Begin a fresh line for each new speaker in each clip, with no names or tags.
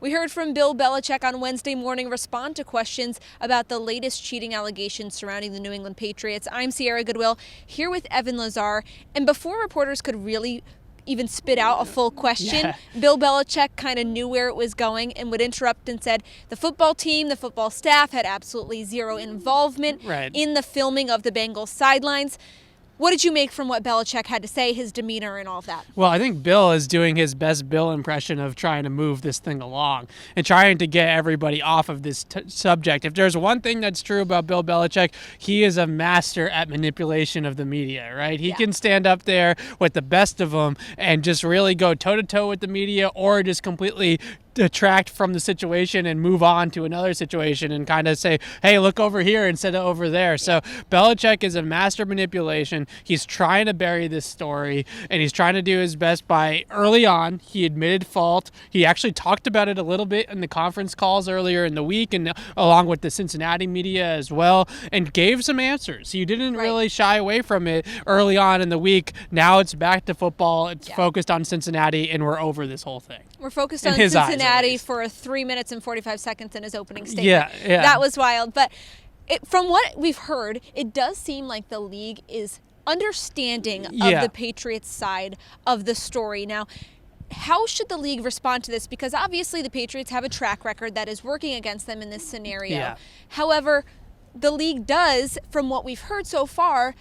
We heard from Bill Belichick on Wednesday morning respond to questions about the latest cheating allegations surrounding the New England Patriots. I'm Sierra Goodwill, here with Evan Lazar. And before reporters could really even spit out a full question, Bill Belichick kind of knew where it was going and would interrupt and said the football team, the football staff had absolutely zero involvement in the filming of the Bengals sidelines. What did you make from what Belichick had to say, his demeanor and all of that?
Well, I think Bill is doing his best Bill impression of trying to move this thing along and trying to get everybody off of this subject. If there's one thing that's true about Bill Belichick, he is a master at manipulation of the media, right? He can stand up there with the best of them and just really go toe-to-toe with the media, or just completely detract from the situation and move on to another situation and kind of say, hey, look over here instead of over there. So Belichick is a master manipulation. He's trying to bury this story, and he's trying to do his best. By early on, he admitted fault. He actually talked about it a little bit in the conference calls earlier in the week, and along with the Cincinnati media as well, and gave some answers. He didn't really shy away from it early on in the week. Now it's back to football. It's focused on Cincinnati, and we're over this whole thing.
We're focused on Cincinnati for 3 minutes and 45 seconds in his opening statement. That was wild. But from what we've heard, it does seem like the league is understanding of the Patriots side of the story. Now, how should the league respond to this? Because obviously the Patriots have a track record that is working against them in this scenario. However, the league does, from what we've heard so far,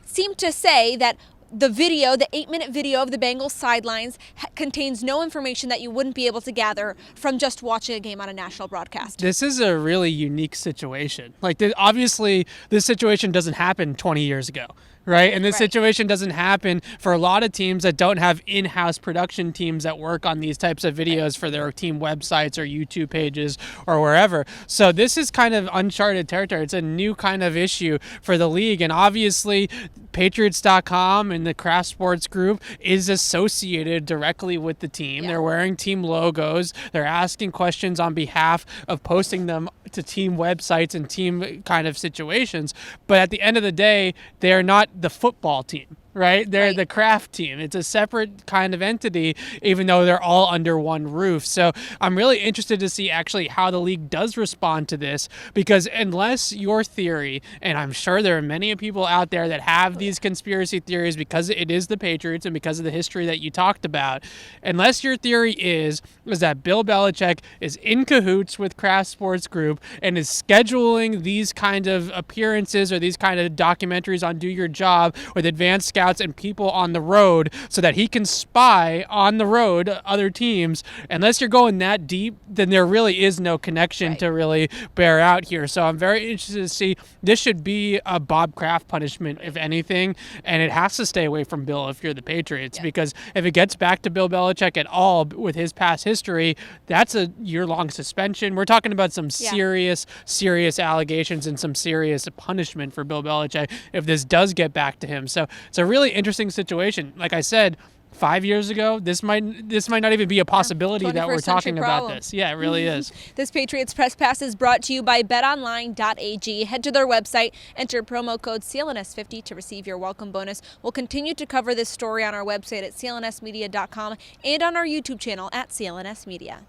seem to say that the video, the 8-minute video of the Bengals sidelines, contains no information that you wouldn't be able to gather from just watching a game on a national broadcast.
This is a really unique situation. Like, obviously, this situation doesn't happen 20 years ago, right? And this situation doesn't happen for a lot of teams that don't have in-house production teams that work on these types of videos for their team websites or YouTube pages or wherever. So this is kind of uncharted territory. It's a new kind of issue for the league. And obviously, Patriots.com and the Kraft Sports Group is associated directly with the team. They're wearing team logos. They're asking questions on behalf of posting them to team websites and team kind of situations. But at the end of the day, they're not the football team. Right? They're the Kraft team. It's a separate kind of entity, even though they're all under one roof. So I'm really interested to see actually how the league does respond to this, because unless your theory, and I'm sure there are many people out there that have these conspiracy theories because it is the Patriots and because of the history that you talked about, unless your theory is that Bill Belichick is in cahoots with Kraft Sports Group and is scheduling these kind of appearances or these kind of documentaries on Do Your Job with advanced scouts and people on the road so that he can spy on the road other teams, unless you're going that deep, then there really is no connection to really bear out here. So I'm very interested to see. This should be a Bob Kraft punishment, if anything, and it has to stay away from Bill if you're the Patriots, because if it gets back to Bill Belichick at all with his past history, that's a year-long suspension. We're talking about some serious allegations and some serious punishment for Bill Belichick if this does get back to him. So it's a really interesting situation. Like I said, 5 years ago, this might not even be a possibility that we're talking about this. Yeah, it really is.
This Patriots Press Pass is brought to you by betonline.ag. Head to their website, enter promo code CLNS50 to receive your welcome bonus. We'll continue to cover this story on our website at clnsmedia.com and on our YouTube channel at CLNS Media.